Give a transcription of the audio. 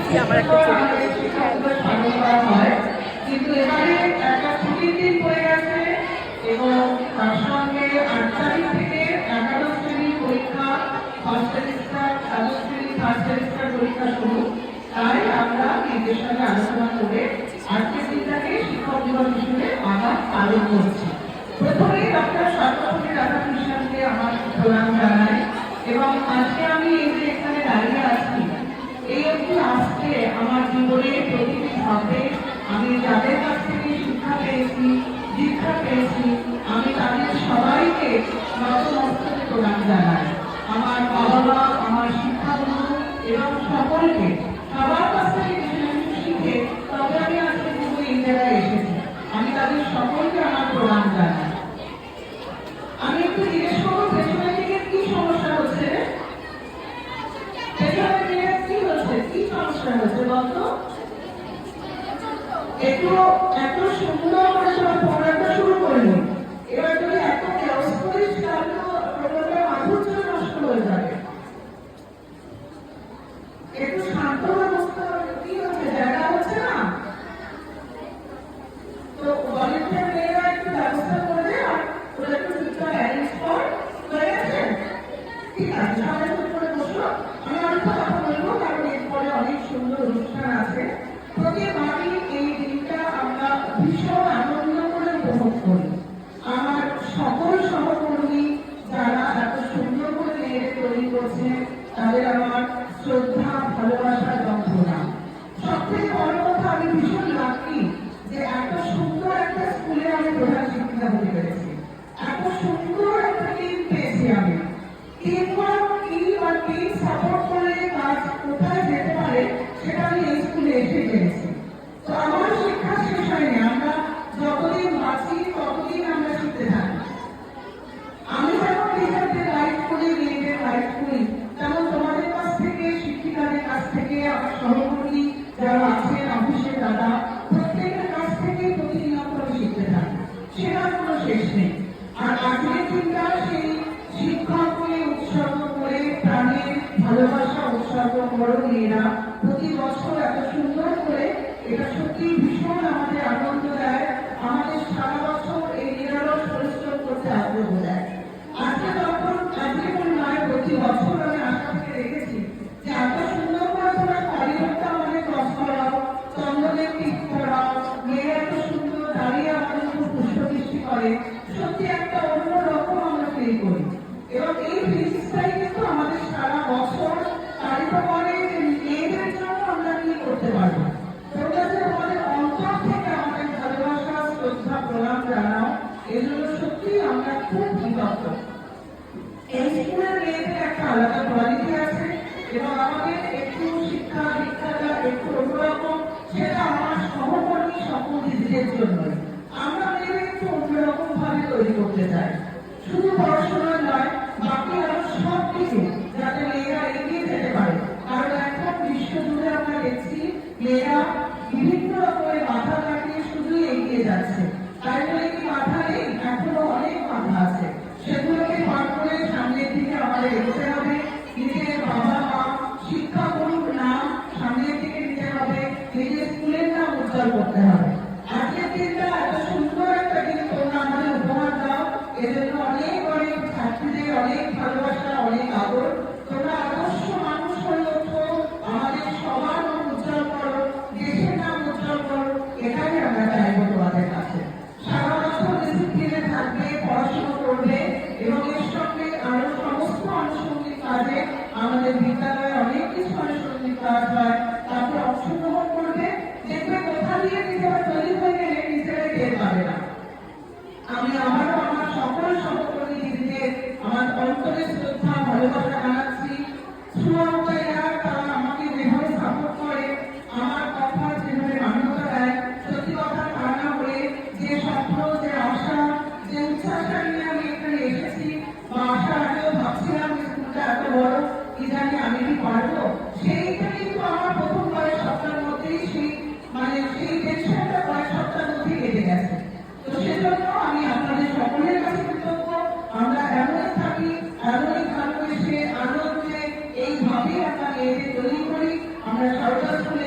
দিচ্ছি আমার একটা ছবি কিন্তু এবারে একটা ছুটির দিন পড়ে গেছে এবং তার সঙ্গে ৮ তারিখ থেকে ১১ শ্রেণীর পরীক্ষা, ফার্স্ট সেমিস্টার, দ্বাদশ শ্রেণী, থার্ড সেমিস্টার পরীক্ষা শুরু। তাই আমরা নিজের সঙ্গে আলোচনা করে আজকের দিনটাকে শিক্ষক দিবস হিসেবে আমরা পালন করছি। প্রথমেই ডক্টর সর্বপল্লী রাধাকৃষ্ণনকে আমার প্রণাম জানাই এবং আজকে আমি এই যে এখানে দাঁড়িয়ে আছি, এই অবধি আসতে আমার জীবনের প্রতিটি ধাপে আমি যাদের কাছ থেকে শিক্ষা পেয়েছি, দীক্ষা পেয়েছি, আমি তাদের সবাইকে নতমস্তকে প্রণাম জানাই। আমার বাবা, আমার শিক্ষাগুরু এবং সকলকে সবার কাছ থেকে কিছু শিখে তবে আমি আজকে পুরো এই জায়গায় এসেছি। আমি তাদের সকলকে আমার প্রণাম জানাই। আমি একটু জিজ্ঞেস করবো, পেছনের দিকে কি সমস্যা হচ্ছে? পেছনের দিকে কি হচ্ছে, কি সমস্যা হচ্ছে বলতো? একটু এত সুন্দর করে সবাই প্রোগ্রামটা শুরু করলো, এবার যদি এত ক্লাস করিস তাহলে তো প্রোগ্রামটা মাধুর্য নষ্ট হয়ে যাবে। একটু শান্ত হয়ে বসতে হবে। কি হচ্ছে, জায়গা হচ্ছে না তো ভলেন্টিয়ার মেয়েরা একটু ব্যবস্থা করে দেয় আর ওরা একটু চুপচাপ অ্যারেঞ্জ কর হয়ে গেছে। ঠিক আছে, সবাই চুপ করে বসলো। আমি অল্প কথা বলবো কারণ এরপরে অনেক সুন্দর অনুষ্ঠান আছে। প্রতিবারই এই দিনটা আমরা ভীষণ আনন্দ করে উপভোগ করি। আমার সকল সহকর্মী যারা এত সুন্দর করে মেয়েদের তৈরি করছে তাদের আমার শ্রদ্ধা, ভালোবাসা এবং প্রণাম। সবথেকে বড় কথা, আমি ভীষণ লাকি যে এত সুন্দর একটা স্কুলে আমি প্রধান শিক্ষিকা হতে পেরেছি। এত সুন্দর একটা টিম পেয়েছি আমি। টিমওয়ার্ক কি বা টিম সাপোর্ট করে কাজ কোথায় যেতে পারে সেটা আমি এই স্কুলে এসে পেরেছি। তো আমার শিক্ষা শেষ হয়নি, আমরা যতদিন বাঁচি ততদিন আমরা শিখতে থাকি। আমি যখন টিচারদের গাইড করি, মেয়েদের গাইড করি, তেমন তোমাদের কাছ থেকে, শিক্ষিকাদের কাছ থেকে, আমার সহকর্মী যারা আছেন, অফিসের দাদা, প্রত্যেকের কাছ থেকে প্রতিনিয়ত আমি শিখতে থাকি। সেটার কোনো শেষ নেই। আর আজকের দিনটা সেই শিক্ষককে উৎসর্গ করে, প্রাণের ভালোবাসা উৎসর্গ করো মেয়েরা প্রতি বছর এত সুন্দর করে, এটা সত্যি ভীষণ আমাদের আনন্দ দেয়, আমাদের সারা বছর এই নিরলস পরিশ্রম করতে আগ্রহ দেয়। আজকে যখন আজকে কোন নয়, প্রতি বছর আমি আশা থেকে রেখেছি যে এত সুন্দর করে তোমরা করিডোরটা আমাদের ক্রস করাও, চন্দনের টিপ করাও, মেয়েরা এত সুন্দর দাঁড়িয়ে আমাদের খুব পুষ্পবৃষ্টি করে, সত্যি একটা অন্য রকম আমরা ফিল করি। এবং এই ফিলিংসটাই কিন্তু আমাদের সারা বছর তারিখ করে যে মেয়েদের জন্য আমরা কি করতে পারবো। তোমরা যে আমাদের অন্তর থেকে আমাদের ভালোবাসা, শ্রদ্ধা, প্রণাম জানাও, এজন্য সত্যি আমরা খুব কৃতজ্ঞ। এই স্কুলের মেয়েদের একটা আলাদা কোয়ালিটি আছে এবং আমাদের একটু শিক্ষা দীক্ষাটা একটু অন্যরকম, সেটা আমার সহকর্মী সকল দিদিদের জন্যই। আমরা মেয়েদের একটু অন্যরকম ভাবে তৈরি করতে চাই, শুধু পড়াশোনা নয়, বাকি আরো সব কিছু যাতে মেয়েরা এগিয়ে যেতে পারে। কারণ এখন বিশ্বজুড়ে আমরা দেখছি মেয়েরা বিভিন্ন রকমের বাধা কাটিয়ে শুধুই এগিয়ে যাচ্ছে। তাই বলে কি বাধা নেই? এখনো অনেক বাধা আছে, সেগুলোকে পার করে সামনের দিকে আমাদের এগোতে হবে। নিজের বাবা মা, শিক্ষা গুরুর নাম সামনের দিকে নিতে হবে, নিজের স্কুলের নাম উজ্জ্বল করতে হবে। আজকের দিনটা এত সুন্দর একটা দিন তোমরা আমাদের উপহার দাও, এজন্য অনেক অনেক ছাত্রীদের অনেক ভালোবাসা, অনেক আদর। তোমরা আদর্শ মানুষ হয়ে ওঠো, আমাদের সবার নাম উজ্জ্বল করো, দেশের নাম উজ্জ্বল করো, এটাই আমরা চাইবো তোমাদের কাছে। সারা বছর ডিসিপ্লিনে থাকবে, পড়াশোনা করবে এবং এর সঙ্গে আরো সমস্ত আনুষঙ্গিক কাজে, আমাদের বিদ্যালয়ে অনেক কিছু আনুষঙ্গিক কাজ হয়, তারপর অংশগ্রহণ করবে। দেখবে কোথা দিয়ে নিজেরা তৈরি হয়ে গেলে নিজেরাই টের পাবে না। আমি আবারও আমার সকল সহকর্মী দিদিদের আমার অন্তরের শ্রদ্ধা, ভালোবাসা জানাচ্ছি। তারা আমাকে যেভাবে সাপোর্ট করে, আমার কথা যেভাবে মান্যতা দেয়, সত্যি কথা তা না হয়ে যে স্বপ্ন, যে আশা, যে উচ্ছ্বাসটা নিয়ে আমি এখানে এসেছি, বা আশা আগেও ভাবছিলাম যে স্কুলটা এত বড়, কি জানি আমি কি পারবো, সেইটা কিন্তু আমার প্রথম কয়েক সপ্তাহের মধ্যেই সেই টেনশনটা কয়েক সপ্তাহের মধ্যেই কেটে গেছে। তো সেজন্য আমি আপনাদের সকলের কাছে কৃতজ্ঞ। আমরা এমনই থাকি, এমনই ভালোবেসে আনন্দে এইভাবেই আমরা মেয়েদের তৈরি করি। আমরা সারদা স্কুলে